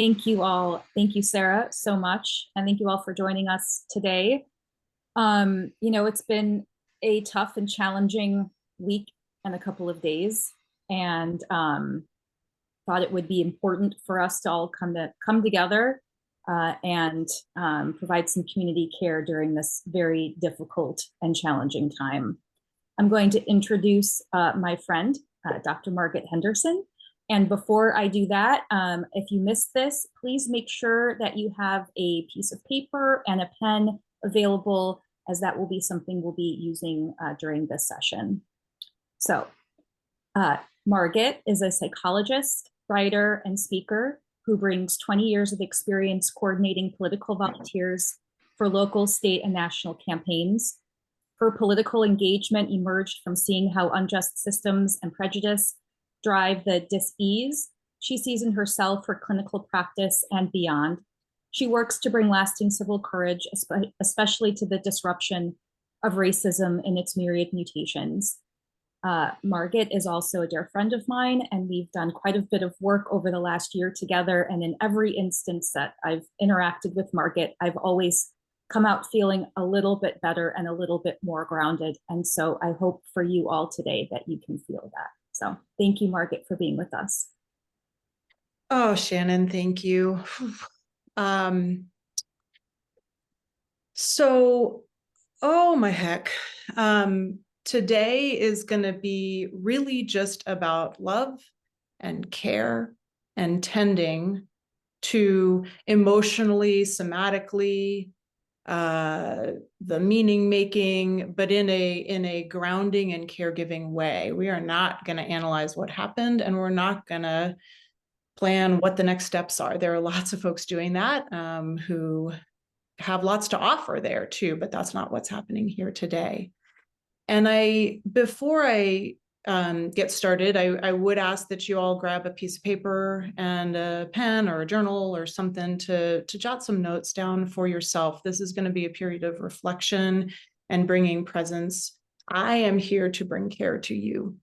Thank you all. Thank you, Sarah, so much. And thank you all for joining us today. It's been a tough and challenging week and a couple of days, and thought it would be important for us to all come together and provide some community care during this very difficult and challenging time. I'm going to introduce my friend, Dr. Margit Henderson. And before I do that, if you missed this, please make sure that you have a piece of paper and a pen available, as that will be something we'll be using during this session. So Margit is a psychologist, writer, and speaker who brings 20 years of experience coordinating political volunteers for local, state, and national campaigns. Her political engagement emerged from seeing how unjust systems and prejudice drive the dis-ease she sees in herself for clinical practice and beyond. She works to bring lasting civil courage, especially to the disruption of racism in its myriad mutations. Margit is also a dear friend of mine, and we've done quite a bit of work over the last year together. And in every instance that I've interacted with Margit, I've always come out feeling a little bit better and a little bit more grounded. And so I hope for you all today that you can feel that. So thank you, Margit, for being with us. Oh, Shannon, thank you. Oh my heck. Today is going to be really just about love and care and tending to emotionally, somatically, the meaning making, but in a grounding and caregiving way. We are not going to analyze what happened, and we're not going to plan what the next steps are. There are lots of folks doing that who have lots to offer there too, but that's not what's happening here today. And before I get started, I would ask that you all grab a piece of paper and a pen or a journal or something to jot some notes down for yourself. This is going to be a period of reflection and bringing presence. I am here to bring care to you.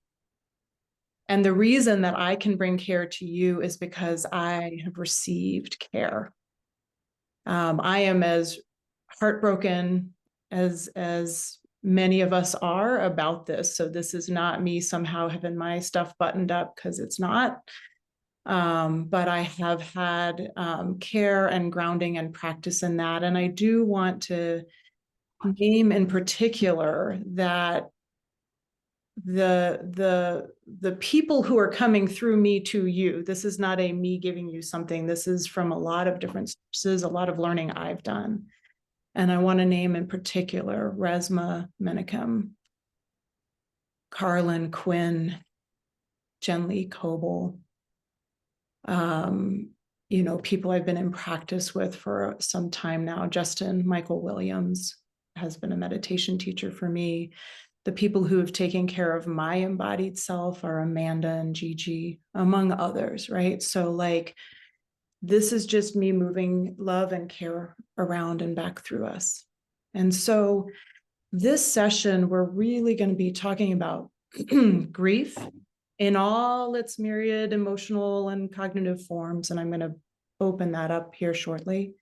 And the reason that I can bring care to you is because I have received care. I am as heartbroken as many of us are about this. So this is not me somehow having my stuff buttoned up, because it's not. But I have had care and grounding and practice in that. And I do want to name in particular that the people who are coming through me to you, this is not a me giving you something. This is from a lot of different sources, a lot of learning I've done. And I want to name in particular Resma Menakem, Carlin Quinn, Jen Lee Coble, people I've been in practice with for some time now. Justin Michael Williams has been a meditation teacher for me. The people who have taken care of my embodied self are Amanda and Gigi, among others, right? So this is just me moving love and care around and back through us. And so this session, we're really going to be talking about grief in all its myriad emotional and cognitive forms. And I'm going to open that up here shortly.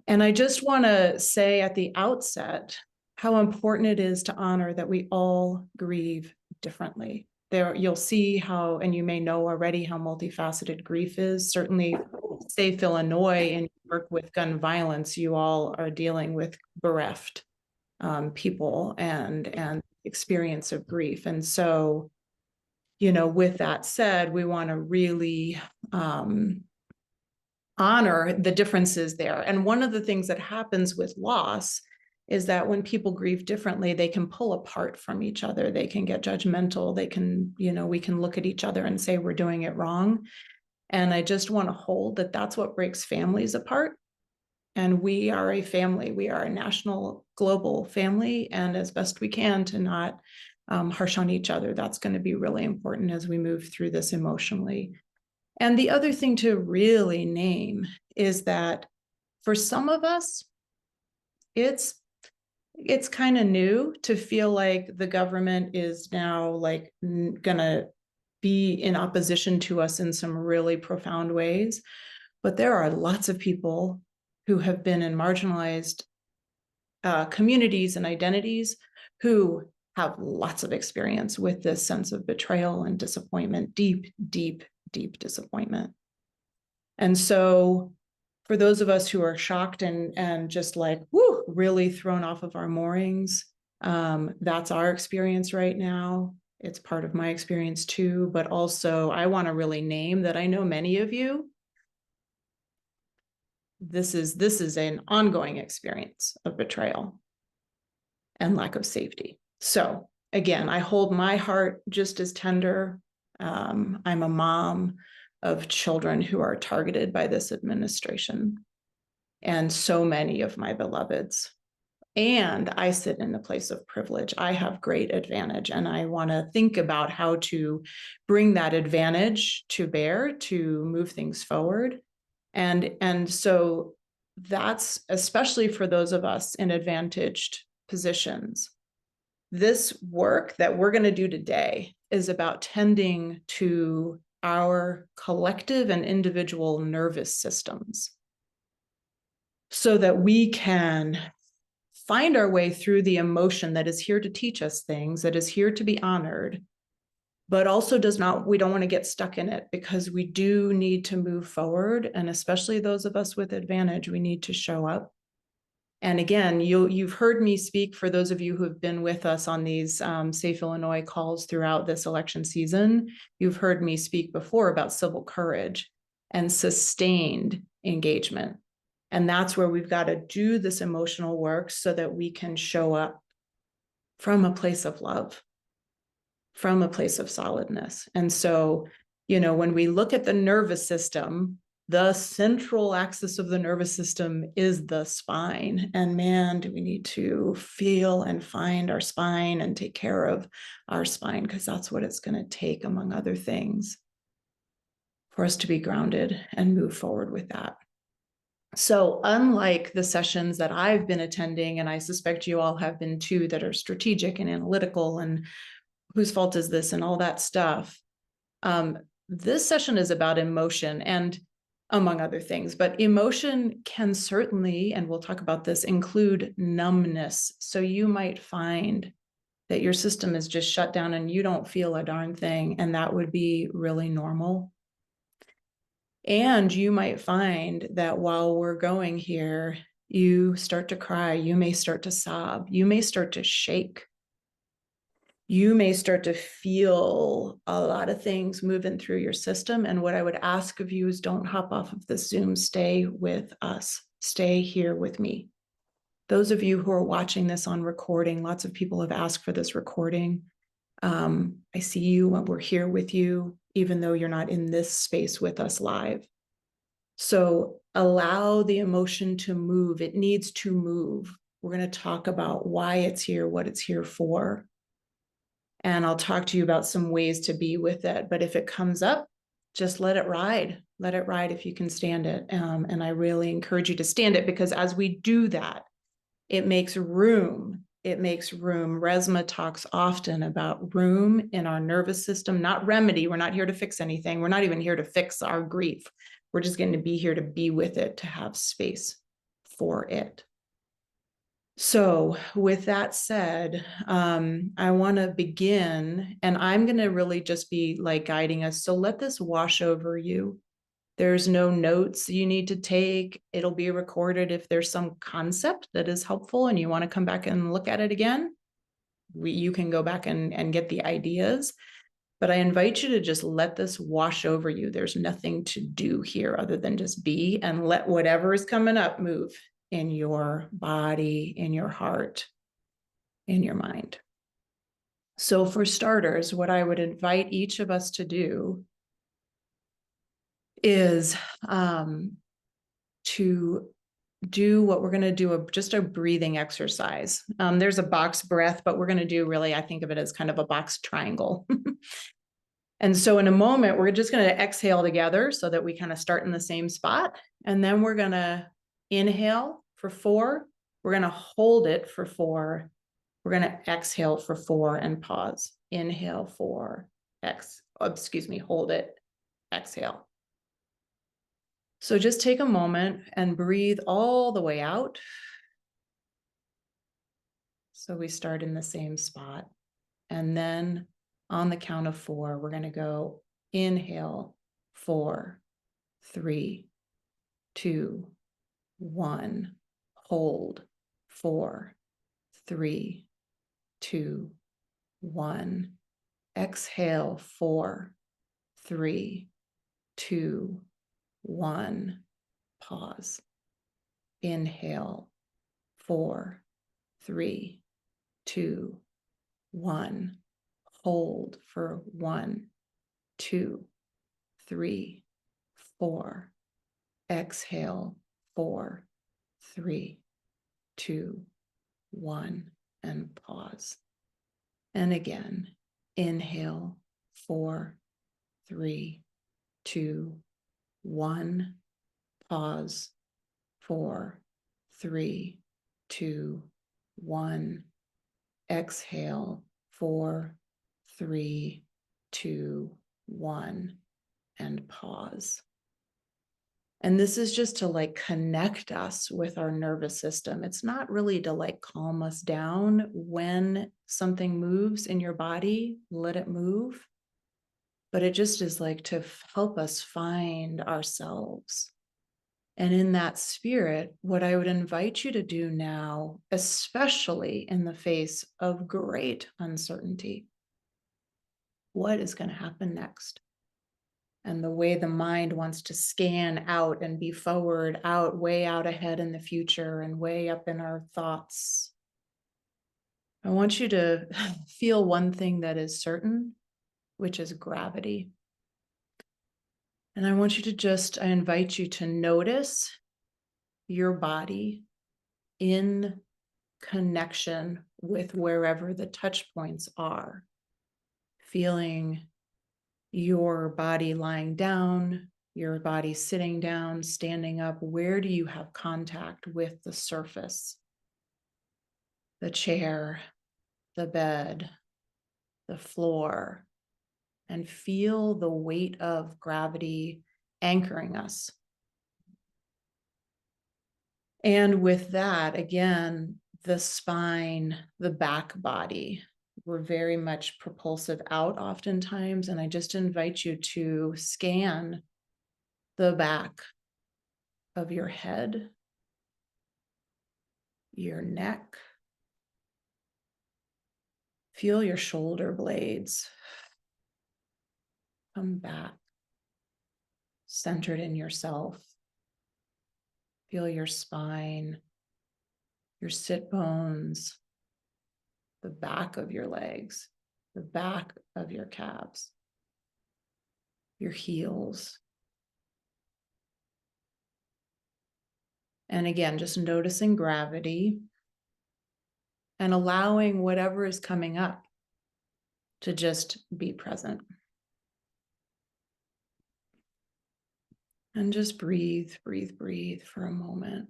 And I just want to say at the outset how important it is to honor that we all grieve differently. There, you'll see how, and you may know already how multifaceted grief is. Certainly, Safe Illinois, in work with gun violence, you all are dealing with bereft people and experience of grief. And so, with that said, we want to really honor the differences there. And one of the things that happens with loss is that when people grieve differently, they can pull apart from each other. They can get judgmental. They can, we can look at each other and say we're doing it wrong. And I just want to hold that that's what breaks families apart. And we are a family. We are a national, global family. And as best we can to not harsh on each other. That's going to be really important as we move through this emotionally. And the other thing to really name is that for some of us, it's kind of new to feel like the government is now gonna be in opposition to us in some really profound ways. But there are lots of people who have been in marginalized communities and identities who have lots of experience with this sense of betrayal and disappointment, deep, deep, deep disappointment. And so for those of us who are shocked and just like, whoo, really thrown off of our moorings, that's our experience right now. It's part of my experience too, but also I want to really name that I know many of you. This is an ongoing experience of betrayal and lack of safety. So again, I hold my heart just as tender. I'm a mom of children who are targeted by this administration, and so many of my beloveds. And I sit in a place of privilege. I have great advantage, and I want to think about how to bring that advantage to bear to move things forward. And so that's especially for those of us in advantaged positions. This work that we're going to do today is about tending to our collective and individual nervous systems so that we can find our way through the emotion that is here to teach us things, that is here to be honored, but also we don't want to get stuck in it, because we do need to move forward. And especially those of us with advantage, we need to show up. And again, you've heard me speak, for those of you who have been with us on these Safe Illinois calls throughout this election season, you've heard me speak before about civil courage and sustained engagement. And that's where we've got to do this emotional work so that we can show up from a place of love, from a place of solidness. And so, when we look at the nervous system, the central axis of the nervous system is the spine. And man, do we need to feel and find our spine and take care of our spine, because that's what it's going to take, among other things, for us to be grounded and move forward with that. So unlike the sessions that I've been attending, and I suspect you all have been too, that are strategic and analytical and whose fault is this and all that stuff, this session is about emotion, and among other things, but emotion can certainly, and we'll talk about this, include numbness. So you might find that your system is just shut down and you don't feel a darn thing, and that would be really normal. And you might find that while we're going here, you start to cry, you may start to sob, you may start to shake. You may start to feel a lot of things moving through your system. And what I would ask of you is, don't hop off of the Zoom. Stay with us. Stay here with me. Those of you who are watching this on recording, lots of people have asked for this recording. I see you when we're here with you, even though you're not in this space with us live. So allow the emotion to move. It needs to move. We're going to talk about why it's here, what it's here for. And I'll talk to you about some ways to be with it. But if it comes up, just let it ride. Let it ride if you can stand it. And I really encourage you to stand it, because as we do that, it makes room. It makes room. Resma talks often about room in our nervous system, not remedy. We're not here to fix anything. We're not even here to fix our grief. We're just going to be here to be with it, to have space for it. So with that said, I want to begin, and I'm going to really just be like guiding us. So let this wash over you. There's no notes you need to take. It'll be recorded. If there's some concept that is helpful and you want to come back and look at it again, you can go back and get the ideas. But I invite you to just let this wash over you. There's nothing to do here other than just be, and let whatever is coming up move in your body, in your heart, in your mind. So for starters, what I would invite each of us to do is to do what we're going to do, just a breathing exercise. There's a box breath, but we're going to do, really, I think of it as kind of a box triangle. And so in a moment, we're just going to exhale together so that we kind of start in the same spot. And then we're going to inhale for 4. We're going to hold it for 4. We're going to exhale for 4 and pause. Inhale 4, hold it, exhale. So just take a moment and breathe all the way out. So we start in the same spot. And then on the count of 4, we're going to go inhale, 4, 3, 2, 1. Hold, 4, 3, 2, 1. Exhale, 4, 3, 2, 1. Pause. Inhale, 4, 3, 2, 1. Hold for 1, 2, 3, 4. Exhale, 4, 3, 2, 1, and pause. And again, inhale, 4, 3, 2, 1. Pause, 4, 3, 2, 1. Exhale, 4, 3, 2, 1, and pause. And this is just to like connect us with our nervous system. It's not really to like calm us down. When something moves in your body, let it move. But it just is like to help us find ourselves. And in that spirit, what I would invite you to do now, especially in the face of great uncertainty, what is going to happen next? And the way the mind wants to scan out and be forward, out, way out ahead in the future and way up in our thoughts. I want you to feel one thing that is certain, which is gravity. And I want you to just, I invite you to notice your body in connection with wherever the touch points are. Feeling your body lying down, your body sitting down, standing up. Where do you have contact with the surface? The chair, the bed, the floor, and feel the weight of gravity anchoring us. And with that, again, the spine, the back body, we're very much propulsive out oftentimes. And I just invite you to scan the back of your head, your neck. Feel your shoulder blades come back, centered in yourself. Feel your spine, your sit bones, the back of your legs, the back of your calves, your heels. And again, just noticing gravity and allowing whatever is coming up to just be present. And just breathe, breathe, breathe for a moment.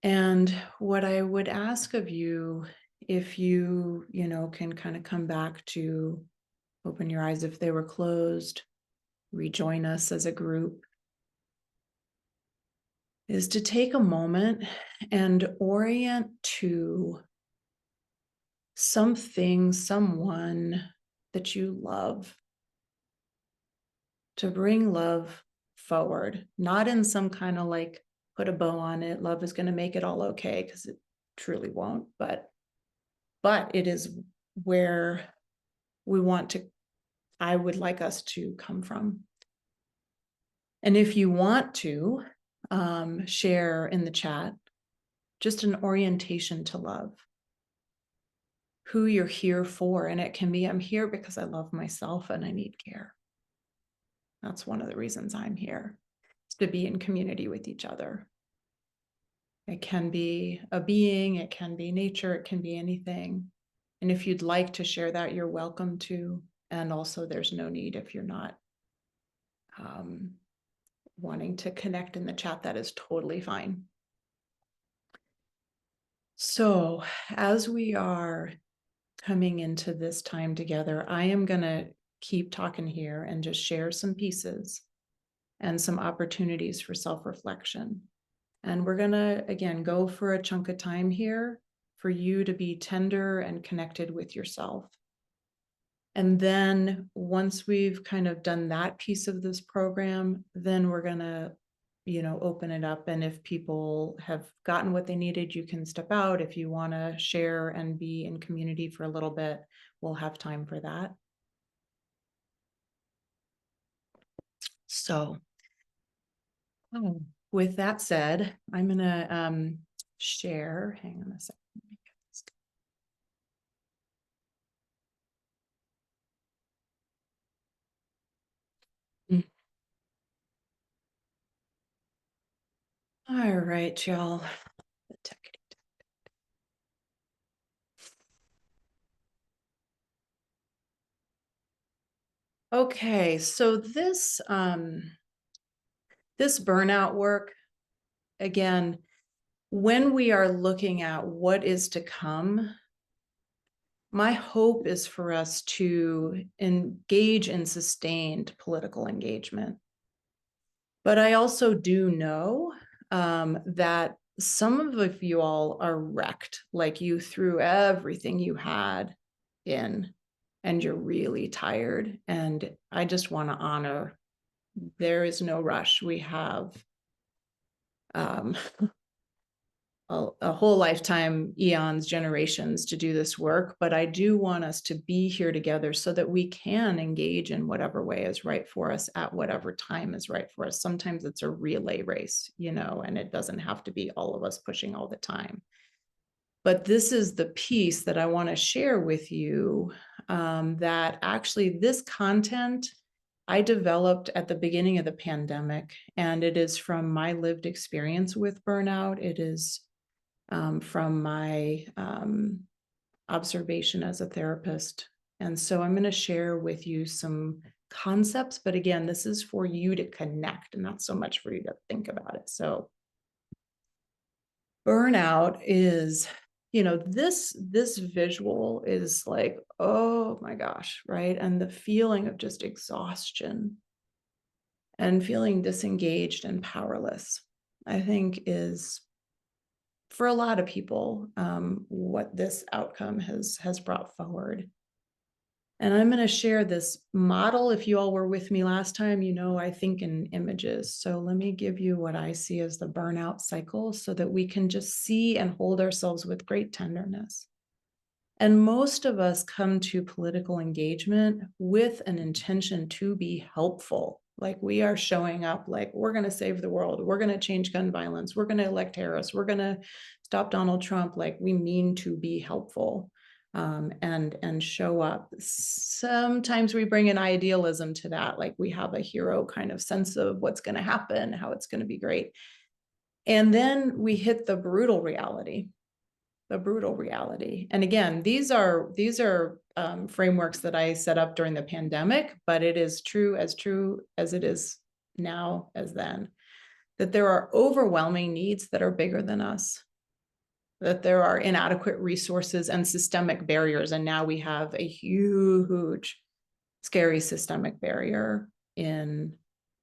And what I would ask of you, if you can kind of come back to open your eyes if they were closed, rejoin us as a group, is to take a moment and orient to something, someone that you love, to bring love forward, not in some kind of like put a bow on it, love is going to make it all okay, because it truly won't, but it is where I would like us to come from. And if you want to share in the chat, just an orientation to love, who you're here for. And it can be, I'm here because I love myself and I need care. That's one of the reasons I'm here, is to be in community with each other. It can be a being, it can be nature, it can be anything. And if you'd like to share that, you're welcome to. And also there's no need if you're not wanting to connect in the chat, that is totally fine. So as we are coming into this time together, I am going to keep talking here and just share some pieces and some opportunities for self-reflection. And we're going to, again, go for a chunk of time here for you to be tender and connected with yourself. And then once we've kind of done that piece of this program, then we're going to, open it up. And if people have gotten what they needed, you can step out. If you want to share and be in community for a little bit, we'll have time for that. So with that said, I'm going to share. Hang on a second. All right, y'all. Okay, so this burnout work, again, when we are looking at what is to come, my hope is for us to engage in sustained political engagement. But I also do know that some of you all are wrecked, like you threw everything you had in and you're really tired. And I just want to honor, there is no rush. We have a whole lifetime, eons, generations to do this work, but I do want us to be here together so that we can engage in whatever way is right for us at whatever time is right for us. Sometimes it's a relay race, and it doesn't have to be all of us pushing all the time. But this is the piece that I want to share with you, that actually this content I developed at the beginning of the pandemic, and it is from my lived experience with burnout. It is from my observation as a therapist. And so I'm going to share with you some concepts, but again, this is for you to connect and not so much for you to think about it. So burnout is, this visual is like, oh my gosh, right? And the feeling of just exhaustion and feeling disengaged and powerless, I think is, for a lot of people, what this outcome has brought forward. And I'm going to share this model. If you all were with me last time, I think in images. So let me give you what I see as the burnout cycle so that we can just see and hold ourselves with great tenderness. And most of us come to political engagement with an intention to be helpful. Like we are showing up like we're going to save the world. We're going to change gun violence. We're going to elect Harris. We're going to stop Donald Trump. Like we mean to be helpful and show up. Sometimes we bring an idealism to that. Like we have a hero kind of sense of what's going to happen, how it's going to be great. And then we hit the brutal reality. And again, these are frameworks that I set up during the pandemic, but it is true as it is now as then, that there are overwhelming needs that are bigger than us, that there are inadequate resources and systemic barriers. And now we have a huge, scary systemic barrier in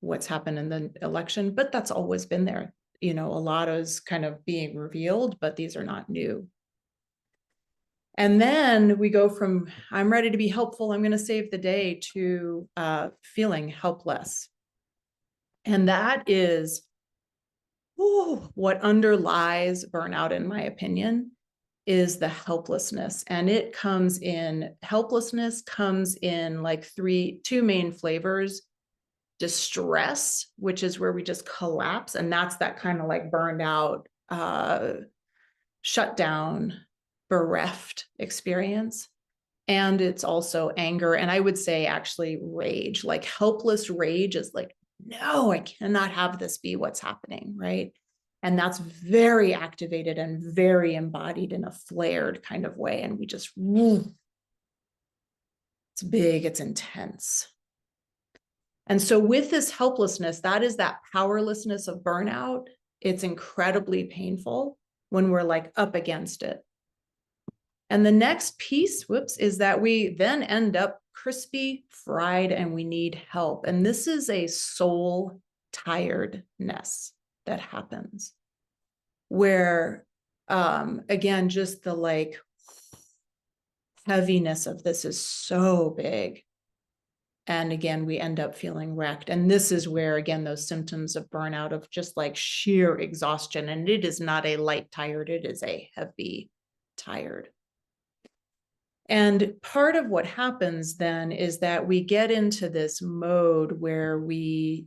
what's happened in the election, but that's always been there. A lot is kind of being revealed, but these are not new. And then we go from, I'm ready to be helpful, I'm going to save the day, to feeling helpless. And that is what underlies burnout, in my opinion, is the helplessness. And helplessness comes in like two main flavors. Distress, which is where we just collapse. And that's that kind of like burned out, shut down, bereft experience. And it's also anger. And I would say actually rage, like helpless rage is like, no, I cannot have this be what's happening, right? And that's very activated and very embodied in a flared kind of way. And we just, it's big, it's intense. And so with this helplessness, that is that powerlessness of burnout. It's incredibly painful when we're like up against it. And the next piece, is that we then end up crispy, fried, and we need help. And this is a soul tiredness that happens where, again, just the like heaviness of this is so big. And again, we end up feeling wrecked. And this is where, again, those symptoms of burnout, of just like sheer exhaustion. And it is not a light tired, it is a heavy tired. And part of what happens then is that we get into this mode where we,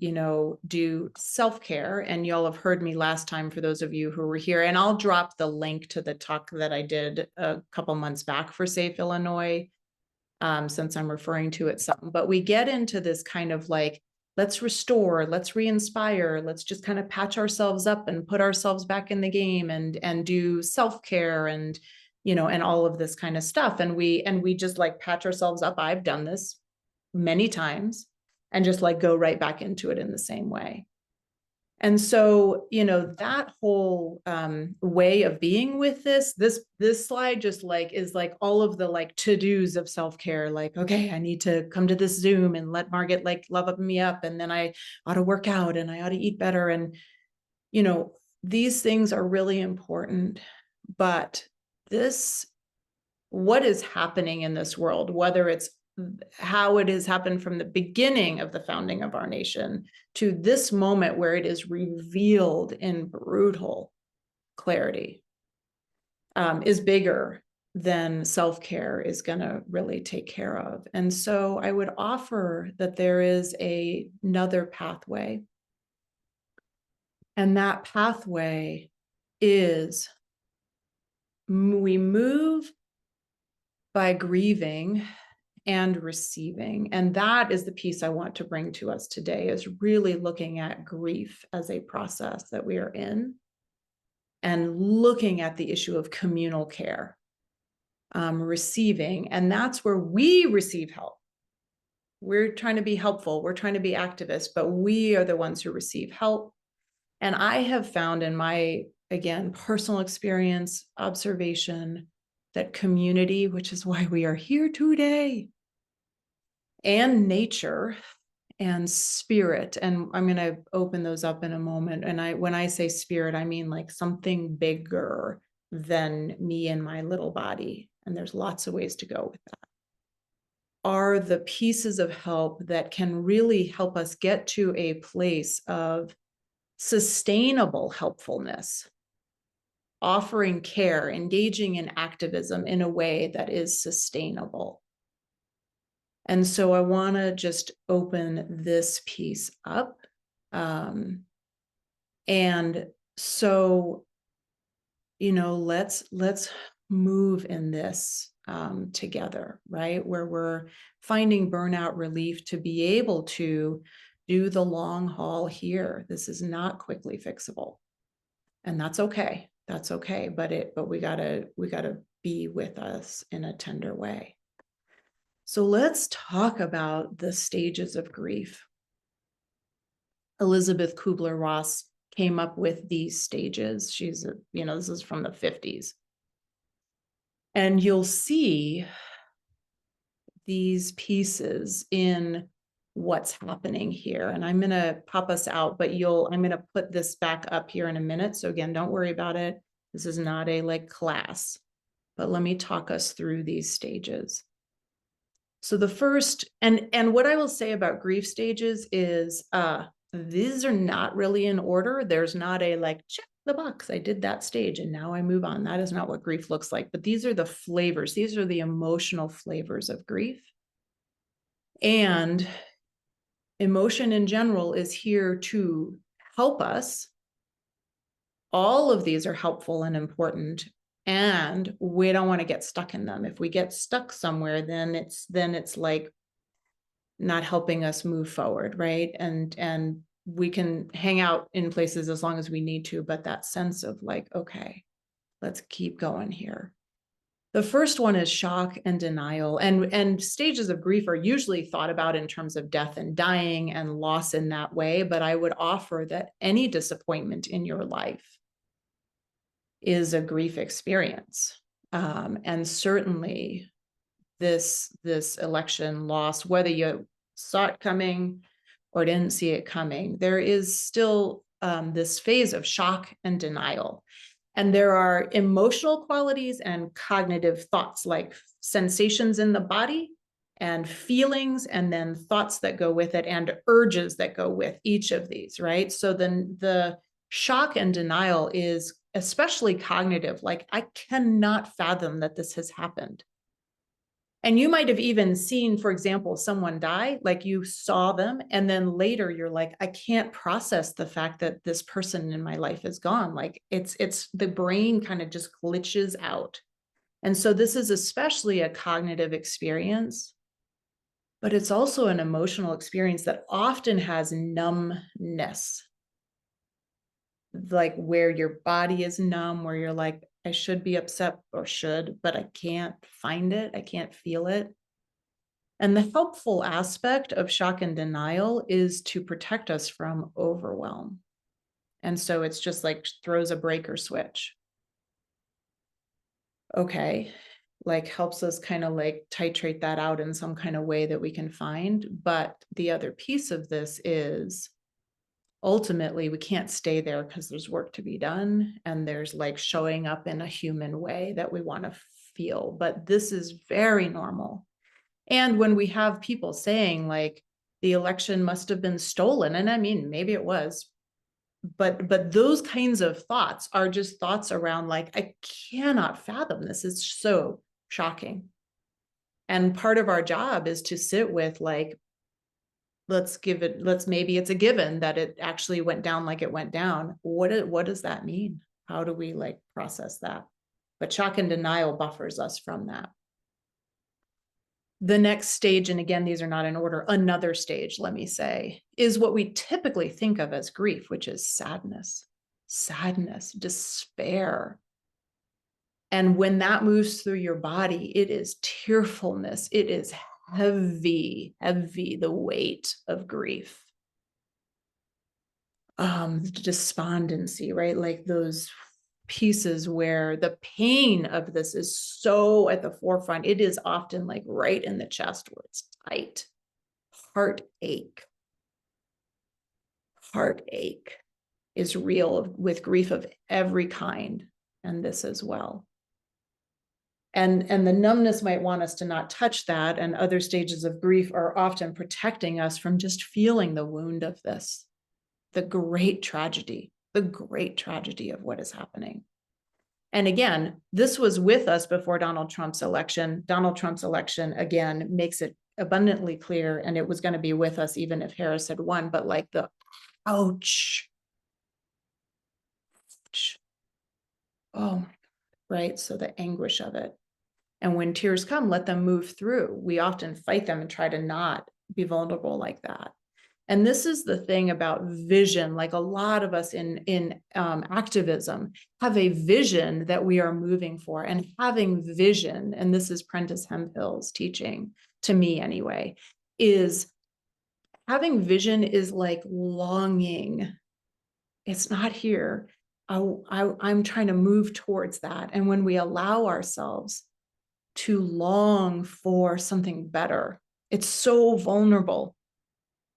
do self-care. And y'all have heard me last time, for those of you who were here, and I'll drop the link to the talk that I did a couple months back for Safe Illinois, since I'm referring to it some. But we get into this kind of like, let's restore, let's re-inspire, let's just kind of patch ourselves up and put ourselves back in the game and do self-care and and all of this kind of stuff. And we just like patch ourselves up. I've done this many times and just like go right back into it in the same way. And so, that whole way of being with this slide just like is like all of the like to-dos of self-care. Like, okay, I need to come to this Zoom and let Margit like love me up. And then I ought to work out and I ought to eat better. And, these things are really important, but what is happening in this world, whether it's how it has happened from the beginning of the founding of our nation to this moment where it is revealed in brutal clarity, is bigger than self-care is going to really take care of. And so I would offer that there is another pathway. And that pathway is we move by grieving and receiving. And that is the piece I want to bring to us today, is really looking at grief as a process that we are in and looking at the issue of communal care, receiving. And that's where we receive help. We're trying to be helpful. We're trying to be activists, but we are the ones who receive help. And I have found in my, again, personal experience, observation, that community, which is why we are here today, and nature and spirit, and I'm going to open those up in a moment. And when I say spirit, I mean like something bigger than me and my little body. And there's lots of ways to go with that. Are the pieces of help that can really help us get to a place of sustainable helpfulness, offering care, engaging in activism in a way that is sustainable. And so I want to just open this piece up. And so, let's move in this together, right? Where we're finding burnout relief to be able to do the long haul here. This is not quickly fixable. And that's okay. That's okay. But we gotta be with us in a tender way. So let's talk about the stages of grief. Elizabeth Kubler-Ross came up with these stages. She's, this is from the 50s. And you'll see these pieces in what's happening here. And I'm going to pop us out, but I'm going to put this back up here in a minute. So again, don't worry about it. This is not a like class, but let me talk us through these stages. So the first, and what I will say about grief stages is, these are not really in order. There's not a like, check the box, I did that stage and now I move on. That is not what grief looks like, but these are the flavors. These are the emotional flavors of grief. And emotion in general is here to help us. All of these are helpful and important, and we don't want to get stuck in them. If we get stuck somewhere, then it's like not helping us move forward, right? And we can hang out in places as long as we need to, but that sense of like, okay, let's keep going here. The first one is shock and denial, and stages of grief are usually thought about in terms of death and dying and loss in that way, but I would offer that any disappointment in your life is a grief experience. And certainly this election loss, whether you saw it coming or didn't see it coming, there is still this phase of shock and denial. And there are emotional qualities and cognitive thoughts, like sensations in the body and feelings, and then thoughts that go with it and urges that go with each of these, right? So then the shock and denial is especially cognitive, like I cannot fathom that this has happened. And you might have even seen, for example, someone die, like you saw them, and then later you're like, I can't process the fact that this person in my life is gone. Like it's the brain kind of just glitches out. And so this is especially a cognitive experience, but it's also an emotional experience that often has numbness, like where your body is numb, where you're like, I should be upset or should, but I can't find it. I can't feel it. And the helpful aspect of shock and denial is to protect us from overwhelm. And so it's just like throws a breaker switch. Okay, like helps us kind of like titrate that out in some kind of way that we can find. But the other piece of this is ultimately we can't stay there because there's work to be done, and there's like showing up in a human way that we want to feel. But this is very normal. And when we have people saying like the election must have been stolen, and I mean maybe it was, but those kinds of thoughts are just thoughts around like I cannot fathom this. It's so shocking. And part of our job is to sit with like, maybe it's a given that it actually went down like it went down. What does that mean? How do we like process that? But shock and denial buffers us from that. The next stage, and again, these are not in order, another stage, let me say, is what we typically think of as grief, which is sadness, despair. And when that moves through your body, it is tearfulness. It is heavy, the weight of grief. Despondency, right? Like those pieces where the pain of this is so at the forefront. It is often like right in the chest where it's tight. Heartache is real with grief of every kind, and this as well. And the numbness might want us to not touch that, and other stages of grief are often protecting us from just feeling the wound of this, the great tragedy of what is happening. And again, this was with us before Donald Trump's election. Donald Trump's election, again, makes it abundantly clear, and it was going to be with us even if Harris had won, but like the ouch. Oh, right. So the anguish of it. And when tears come, let them move through. We often fight them and try to not be vulnerable like that. And this is the thing about vision. Like a lot of us in activism have a vision that we are moving for, and having vision, and this is Prentice Hemphill's teaching to me anyway, is having vision is like longing. It's not here. I'm trying to move towards that. And when we allow ourselves to long for something better, it's so vulnerable.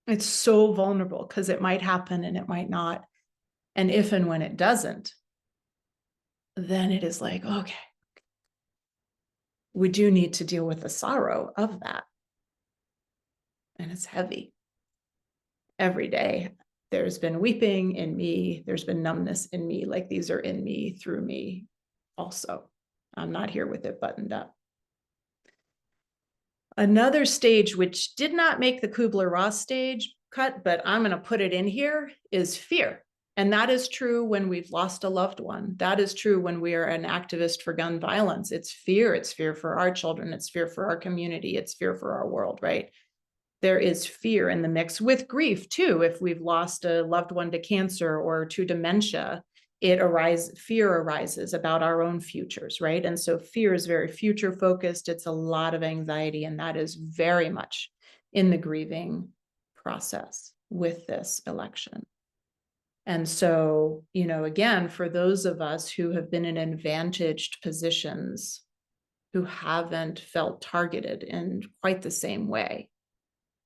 It's so vulnerable because it might happen and it might not. And if and when it doesn't, then it is like, okay, we do need to deal with the sorrow of that. And it's heavy. Every day, there's been weeping in me. There's been numbness in me. Like these are in me, through me also. I'm not here with it buttoned up. Another stage, which did not make the Kubler-Ross stage cut, but I'm going to put it in here, is fear. And that is true when we've lost a loved one. That is true when we are an activist for gun violence. It's fear. It's fear for our children. It's fear for our community. It's fear for our world, right? There is fear in the mix with grief too. If we've lost a loved one to cancer or to dementia, fear arises about our own futures, right? And so fear is very future focused. It's a lot of anxiety, and that is very much in the grieving process with this election. And so, again, for those of us who have been in advantaged positions, who haven't felt targeted in quite the same way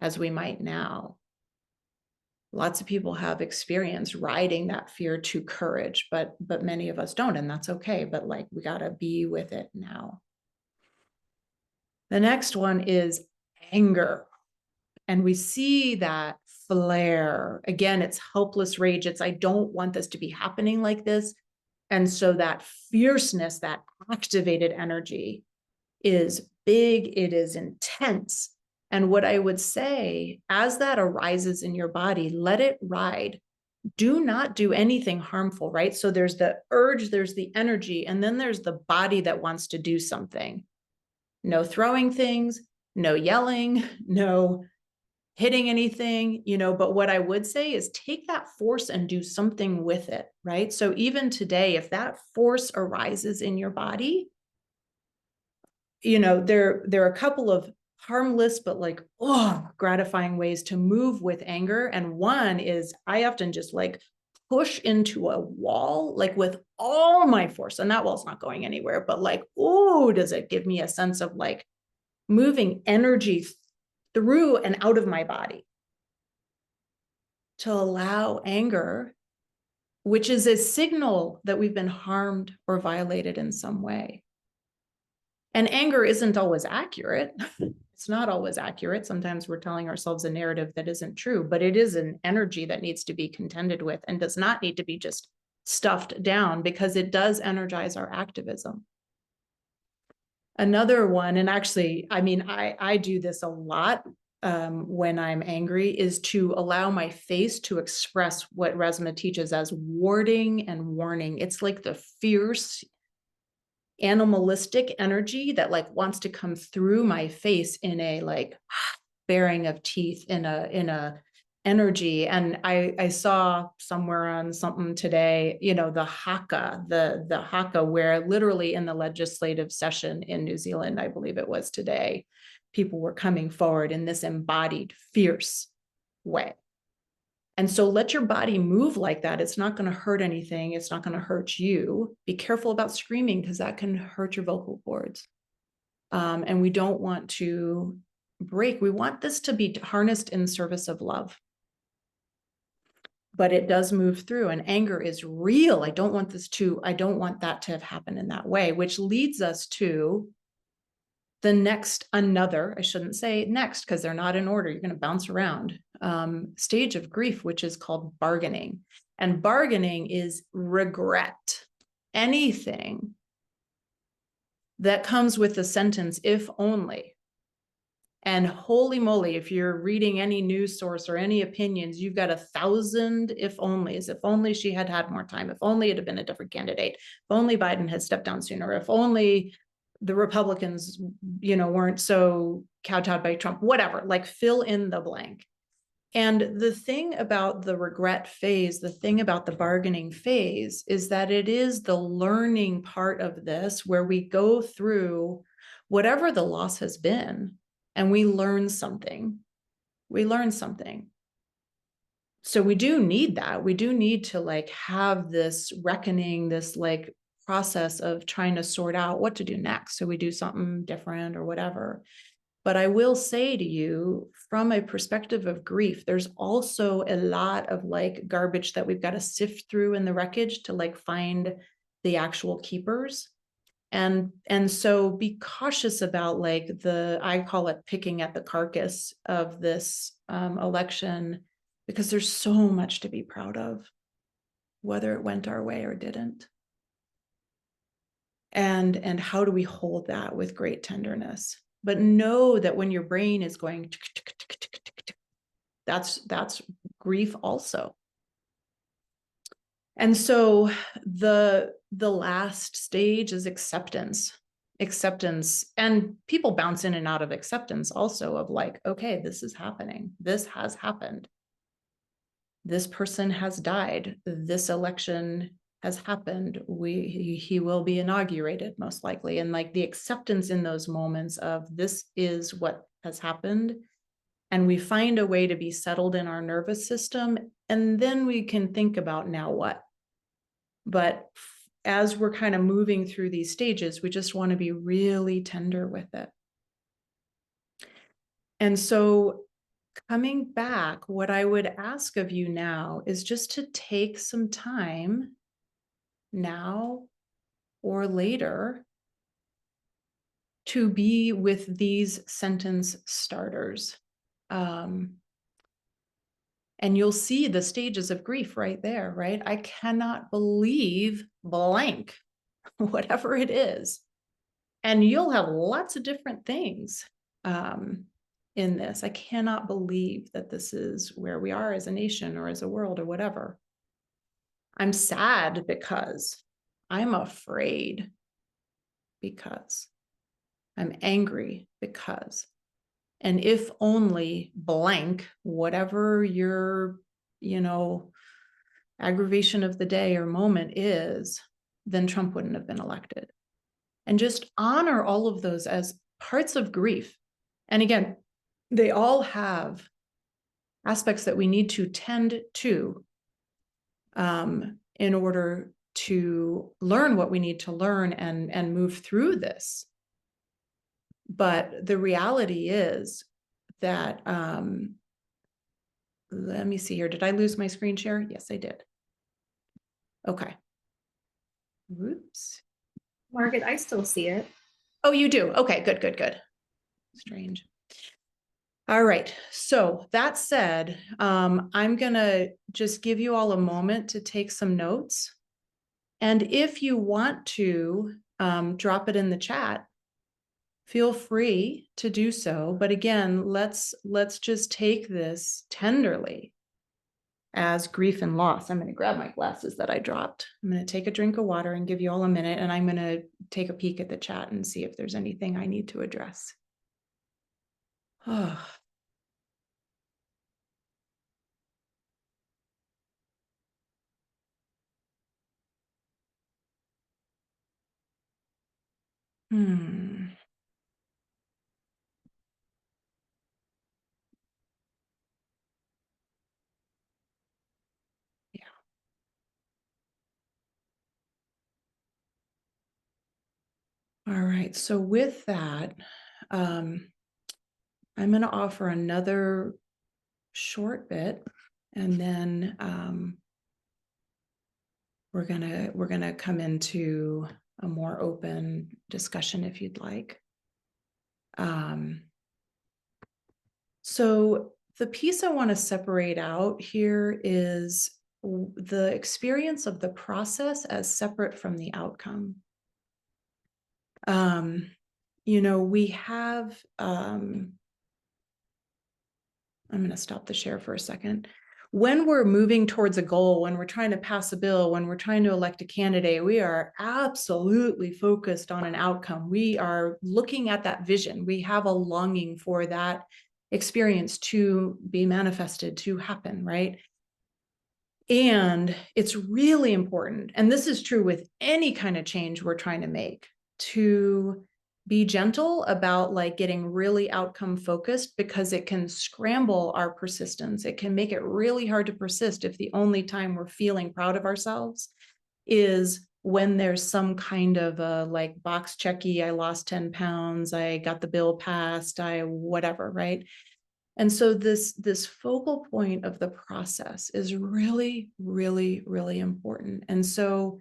as we might now. Lots of people have experience riding that fear to courage, but many of us don't, and that's okay. But like, we got to be with it now. The next one is anger. And we see that flare. Again, it's helpless rage. It's, I don't want this to be happening like this. And so that fierceness, that activated energy is big, it is intense. And what I would say, as that arises in your body, let it ride. Do not do anything harmful, right? So there's the urge, there's the energy, and then there's the body that wants to do something. No throwing things, no yelling, no hitting anything, but what I would say is take that force and do something with it, right? So even today, if that force arises in your body, there are a couple of harmless but like gratifying ways to move with anger. And one is, I often just like push into a wall like with all my force, and that wall's not going anywhere, but like, does it give me a sense of like moving energy through and out of my body to allow anger, which is a signal that we've been harmed or violated in some way. And anger isn't always accurate. It's not always accurate. Sometimes we're telling ourselves a narrative that isn't true, but it is an energy that needs to be contended with and does not need to be just stuffed down, because it does energize our activism. Another one, and actually, I mean, I do this a lot when I'm angry, is to allow my face to express what Resma teaches as warding and warning. It's like the fierce animalistic energy that like wants to come through my face in a like baring of teeth, in a energy. And I saw somewhere on something today, the haka, the haka, where literally in the legislative session in New Zealand, I believe it was today, people were coming forward in this embodied, fierce way. And so let your body move like that. It's not going to hurt anything. It's not going to hurt you. Be careful about screaming, because that can hurt your vocal cords. And we don't want to break. We want this to be harnessed in service of love. But it does move through, and anger is real. I don't want that to have happened in that way, which leads us to the next, I shouldn't say next, because they're not in order. You're going to bounce around, stage of grief, which is called bargaining. And bargaining is regret. Anything that comes with the sentence, if only. And holy moly, if you're reading any news source or any opinions, you've got 1,000 if onlys. If only she had had more time. If only it had been a different candidate. If only Biden had stepped down sooner. If only the Republicans, weren't so kowtowed by Trump. Whatever, like fill in the blank. And the thing about the regret phase, the thing about the bargaining phase, is that it is the learning part of this, where we go through whatever the loss has been, and we learn something. So we do need that. We do need to like have this reckoning, this like process of trying to sort out what to do next. So we do something different or whatever. But I will say to you, from a perspective of grief, there's also a lot of like garbage that we've got to sift through in the wreckage to like find the actual keepers. And so be cautious about like I call it picking at the carcass of this election, because there's so much to be proud of, whether it went our way or didn't. And how do we hold that with great tenderness? But know that when your brain is going, that's grief also. And so the last stage is acceptance. And people bounce in and out of acceptance also, of like, okay, this is happening. This has happened. This person has died. This election has happened. He will be inaugurated most likely. And like the acceptance in those moments of this is what has happened. And we find a way to be settled in our nervous system. And then we can think about now what. But as we're kind of moving through these stages, we just want to be really tender with it. And so coming back, what I would ask of you now is just to take some time now or later to be with these sentence starters. And you'll see the stages of grief right there, right? I cannot believe blank, whatever it is. And you'll have lots of different things in this. I cannot believe that this is where we are as a nation or as a world or whatever. I'm sad because, I'm afraid because, I'm angry because, and if only blank, whatever your, aggravation of the day or moment is, then Trump wouldn't have been elected. And just honor all of those as parts of grief. And again, they all have aspects that we need to tend to in order to learn what we need to learn and move through this. But the reality is that, let me see here. Did I lose my screen share? Yes, I did. Okay. Whoops. Margit, I still see it. Oh, you do? Okay, good, good, good. Strange. All right. So that said, I'm going to just give you all a moment to take some notes. And if you want to drop it in the chat, feel free to do so. But again, let's just take this tenderly as grief and loss. I'm going to grab my glasses that I dropped. I'm going to take a drink of water and give you all a minute. And I'm going to take a peek at the chat and see if there's anything I need to address. Oh. Hmm. Yeah. All right. So with that, I'm going to offer another short bit, and then we're gonna come into a more open discussion if you'd like. So the piece I want to separate out here is the experience of the process as separate from the outcome. We have, I'm going to stop the share for a second. When we're moving towards a goal, when we're trying to pass a bill, when we're trying to elect a candidate, we are absolutely focused on an outcome. We are looking at that vision. We have a longing for that experience to be manifested, to happen, right? And it's really important, and this is true with any kind of change we're trying to make, to be gentle about getting really outcome focused, because it can scramble our persistence. It can make it really hard to persist if the only time we're feeling proud of ourselves is when there's some kind of a box checky, I lost 10 pounds, I got the bill passed, I whatever, right? And so this focal point of the process is really, really, really important. And so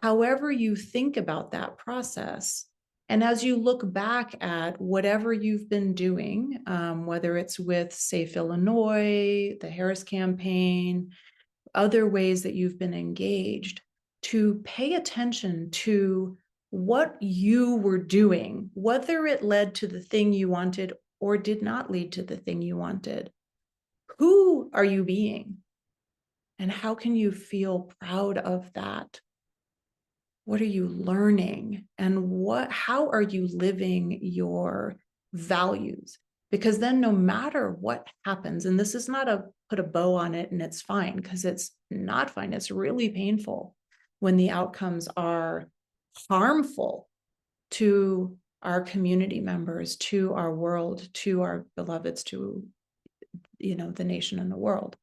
however you think about that process, and as you look back at whatever you've been doing, whether it's with Safe Illinois, the Harris campaign, other ways that you've been engaged, to pay attention to what you were doing, whether it led to the thing you wanted or did not lead to the thing you wanted. Who are you being? And how can you feel proud of that? What are you learning? And how are you living your values? Because then no matter what happens, and this is not put a bow on it and it's fine, because it's not fine. It's really painful when the outcomes are harmful to our community members, to our world, to our beloveds, to the nation and the world.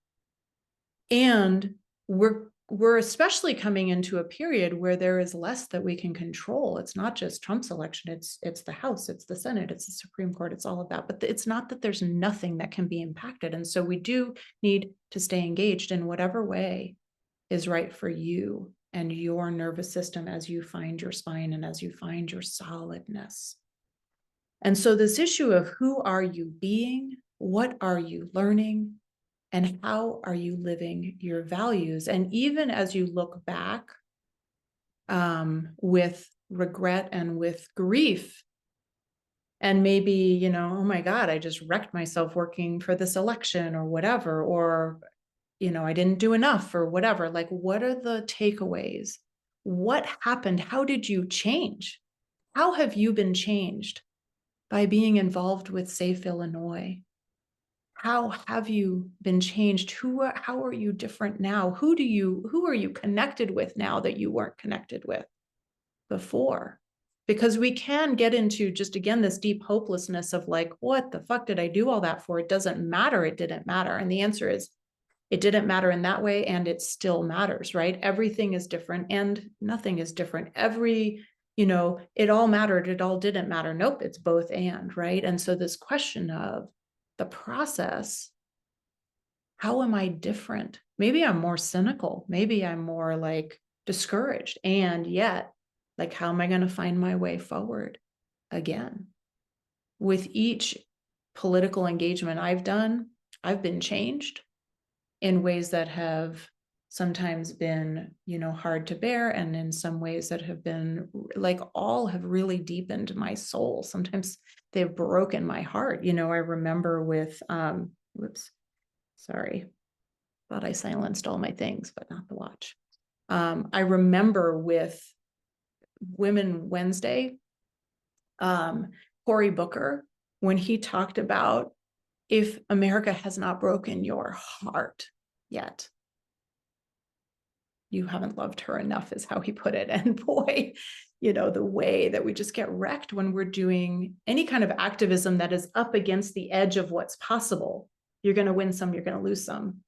And we're we're especially coming into a period where there is less that we can control. It's not just Trump's election, it's the House, it's the Senate, it's the Supreme Court, it's all of that. But it's not that there's nothing that can be impacted. And so we do need to stay engaged in whatever way is right for you and your nervous system as you find your spine and as you find your solidness. And so this issue of who are you being, what are you learning, and how are you living your values? And even as you look back with regret and with grief, and maybe, you know, oh my God, I just wrecked myself working for this election or whatever, or, you know, I didn't do enough or whatever. Like, what are the takeaways? What happened? How did you change? How have you been changed by being involved with Safe Illinois? How have you been changed? How are you different now? Who are you connected with now that you weren't connected with before? Because we can get into just, again, this deep hopelessness of like, what the fuck did I do all that for? It doesn't matter. It didn't matter. And the answer is, it didn't matter in that way, and it still matters, right? Everything is different and nothing is different. It all mattered, it all didn't matter. Nope, it's both and, right? And so this question of the process, how am I different? Maybe I'm more cynical. Maybe I'm more like discouraged. And yet, like, how am I going to find my way forward again? With each political engagement I've done, I've been changed in ways that have sometimes been, hard to bear. And in some ways that have been like, all have really deepened my soul. Sometimes they've broken my heart. I remember with, whoops, sorry, thought I silenced all my things, but not the watch. I remember with Women Wednesday, Cory Booker, when he talked about, if America has not broken your heart yet, you haven't loved her enough, is how he put it. And boy, the way that we just get wrecked when we're doing any kind of activism that is up against the edge of what's possible. You're going to win some, you're going to lose some.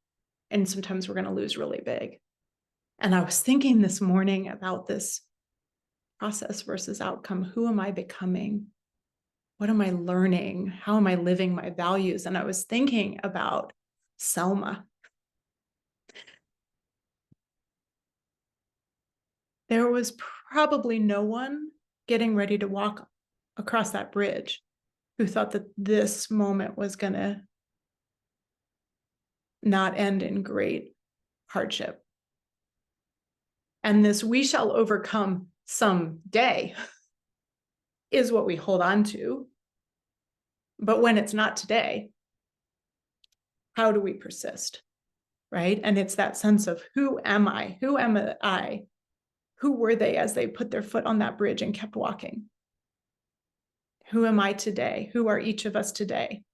And sometimes we're going to lose really big. And I was thinking this morning about this process versus outcome. Who am I becoming? What am I learning? How am I living my values? And I was thinking about Selma. There was probably no one getting ready to walk across that bridge who thought that this moment was going to not end in great hardship. And this "we shall overcome someday" is what we hold on to. But when it's not today, how do we persist? Right? And it's that sense of, who am I? Who am I? Who were they as they put their foot on that bridge and kept walking? Who am I today? Who are each of us today?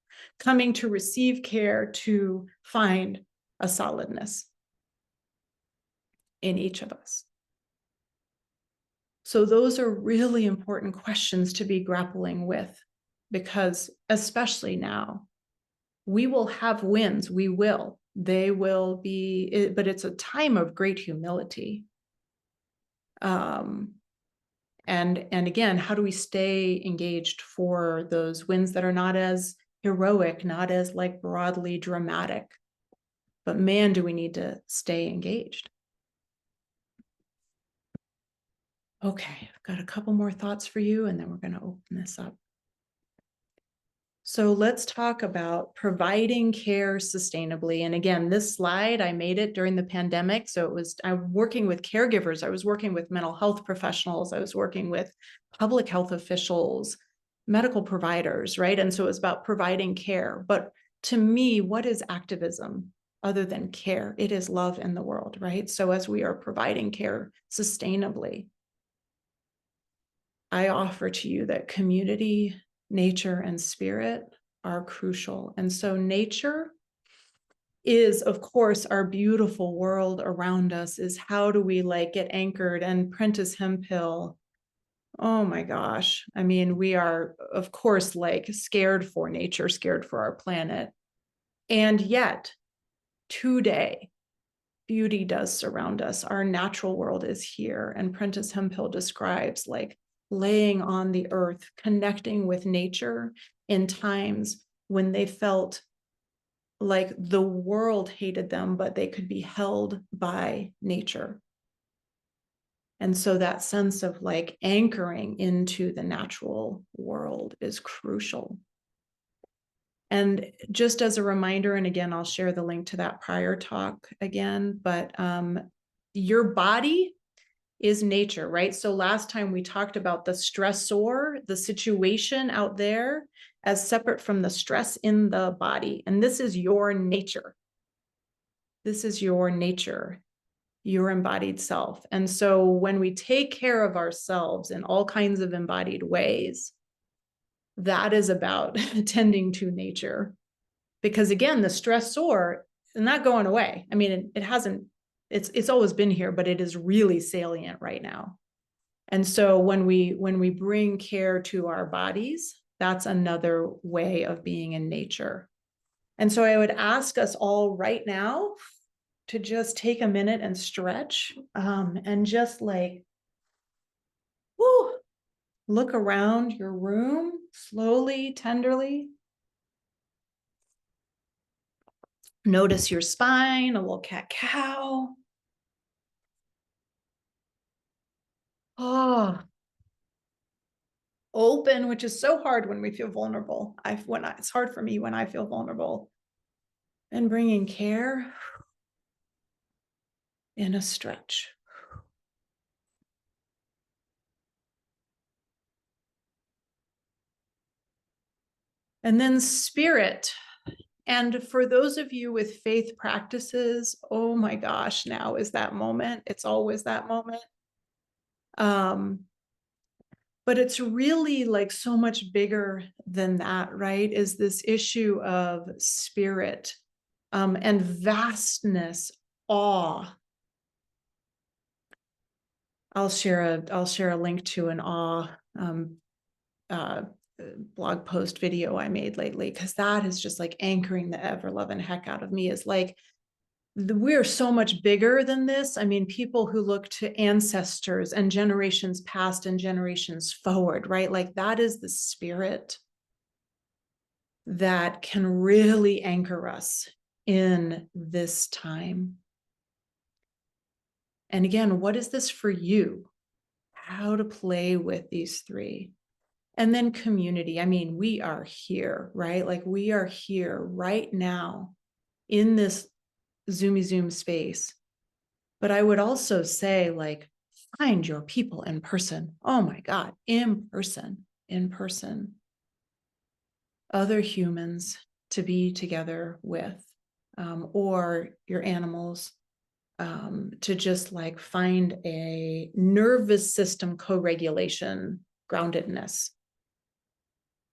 Coming to receive care, to find a solidness in each of us. So those are really important questions to be grappling with, because especially now, we will have wins. They will be, but it's a time of great humility. And again, how do we stay engaged for those wins that are not as heroic, not as like broadly dramatic, but man, do we need to stay engaged. Okay, I've got a couple more thoughts for you, and then we're going to open this up. So let's talk about providing care sustainably. And again, this slide, I made it during the pandemic. So I'm working with caregivers. I was working with mental health professionals. I was working with public health officials, medical providers, right? And so it was about providing care. But to me, what is activism other than care? It is love in the world, right? So as we are providing care sustainably, I offer to you that community, nature, and spirit are crucial. And so nature is, of course, our beautiful world around us. Is how do we get anchored? And Prentice Hemphill, oh my gosh. I mean, we are, of course, scared for nature, scared for our planet. And yet today, beauty does surround us. Our natural world is here. And Prentice Hemphill describes like laying on the earth, connecting with nature in times when they felt like the world hated them, but they could be held by nature. And so that sense of like anchoring into the natural world is crucial. And just as a reminder, and again, I'll share the link to that prior talk again, but your body is nature, right? So last time we talked about the stressor, the situation out there, as separate from the stress in the body. And this is your nature. This is your nature, your embodied self. And so when we take care of ourselves in all kinds of embodied ways, that is about tending to nature. Because again, the stressor is not going away. I mean, it hasn't, it's always been here, but it is really salient right now. And so when we bring care to our bodies, that's another way of being in nature. And so I would ask us all right now to just take a minute and stretch, and just like, whoo, look around your room slowly, tenderly. Notice your spine, a little cat-cow. Oh, open, which is so hard when we feel vulnerable. It's hard for me when I feel vulnerable. And bringing care in a stretch. And then spirit. And for those of you with faith practices, oh my gosh, now is that moment. It's always that moment. But it's really like so much bigger than that, right? Is this issue of spirit, and vastness, awe. I'll share a link to an awe blog post video I made lately, because that is just like anchoring the ever loving heck out of me. Is like, we're so much bigger than this. I mean, people who look to ancestors and generations past and generations forward, right? Like that is the spirit that can really anchor us in this time. And again, what is this for you? How to play with these three. And then community. I mean, we are here, right? Like we are here right now in this Zoomy Zoom space. But I would also say, like, find your people in person. Oh my God, in person. Other humans to be together with, or your animals, to just like find a nervous system co-regulation, groundedness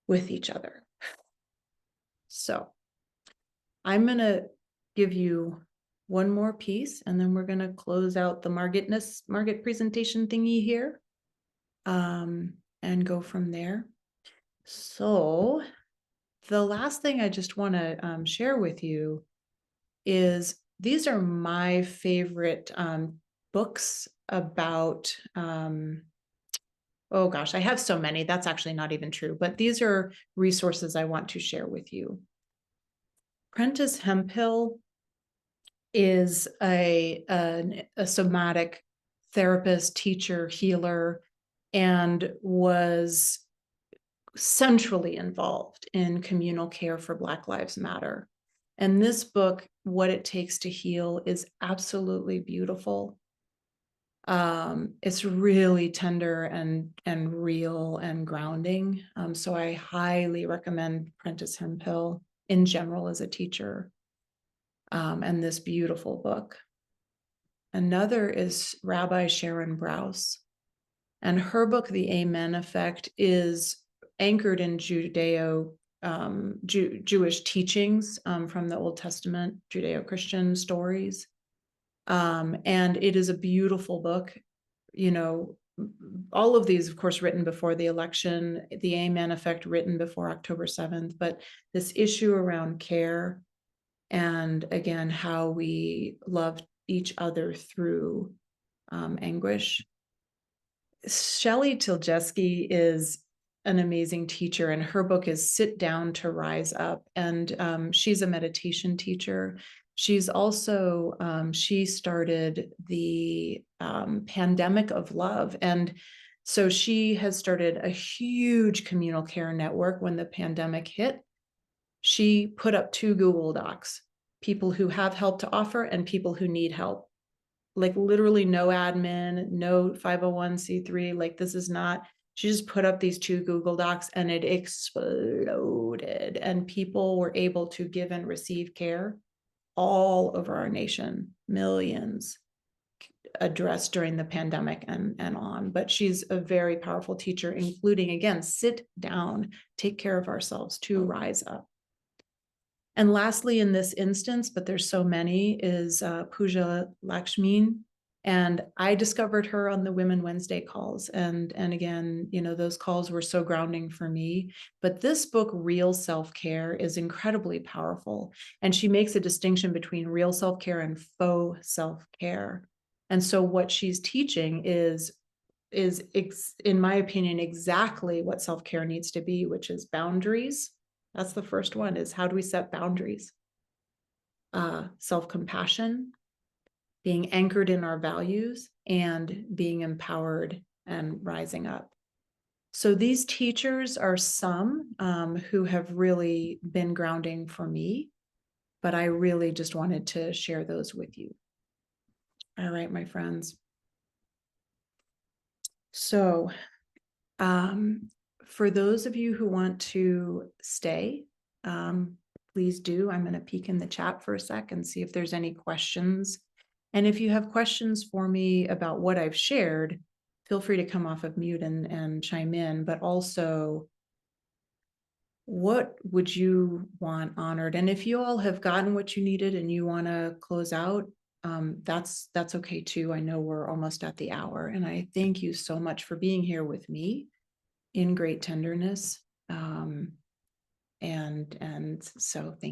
with each other. So I'm going to give you one more piece, and then we're going to close out the Margit presentation thingy here, and go from there. So the last thing I just want to share with you is these are my favorite books about, oh gosh, I have so many. That's actually not even true, but these are resources I want to share with you. Prentice Hemphill is a somatic therapist, teacher, healer, and was centrally involved in communal care for Black Lives Matter. And this book, What It Takes to Heal, is absolutely beautiful. It's really tender and real and grounding. So I highly recommend Prentice Hemphill in general as a teacher, and this beautiful book. Another is Rabbi Sharon Brous, and her book, The Amen Effect, is anchored in Jewish teachings from the Old Testament, Judeo-Christian stories. And it is a beautiful book. You know, all of these, of course, written before the election, The Amen Effect written before October 7th, but this issue around care, and again, how we love each other through anguish. Shelley Tiljeski is an amazing teacher, and her book is Sit Down to Rise Up. And she's a meditation teacher. She's also, she started the Pandemic of Love. And so she has started a huge communal care network when the pandemic hit. She put up 2 Google Docs, people who have help to offer and people who need help. Like literally no admin, no 501c3. Like this is not, she just put up these 2 Google Docs and it exploded. And people were able to give and receive care all over our nation, millions addressed during the pandemic and on. But she's a very powerful teacher, including, again, sit down, take care of ourselves to rise up. And lastly, in this instance, but there's so many, is Pooja Lakshmin. And I discovered her on the Women Wednesday calls. And again, you know, those calls were so grounding for me. But this book, Real Self-Care, is incredibly powerful. And she makes a distinction between real self-care and faux self-care. And so what she's teaching is in my opinion, exactly what self-care needs to be, which is boundaries. That's the first one, is how do we set boundaries? Self-compassion, being anchored in our values, and being empowered and rising up. So these teachers are some who have really been grounding for me, but I really just wanted to share those with you. All right, my friends. So for those of you who want to stay, please do. I'm going to peek in the chat for a sec and see if there's any questions. And if you have questions for me about what I've shared, feel free to come off of mute and chime in, but also, what would you want honored? And if you all have gotten what you needed and you want to close out, that's okay too. I know we're almost at the hour, and I thank you so much for being here with me in great tenderness. And so thank you.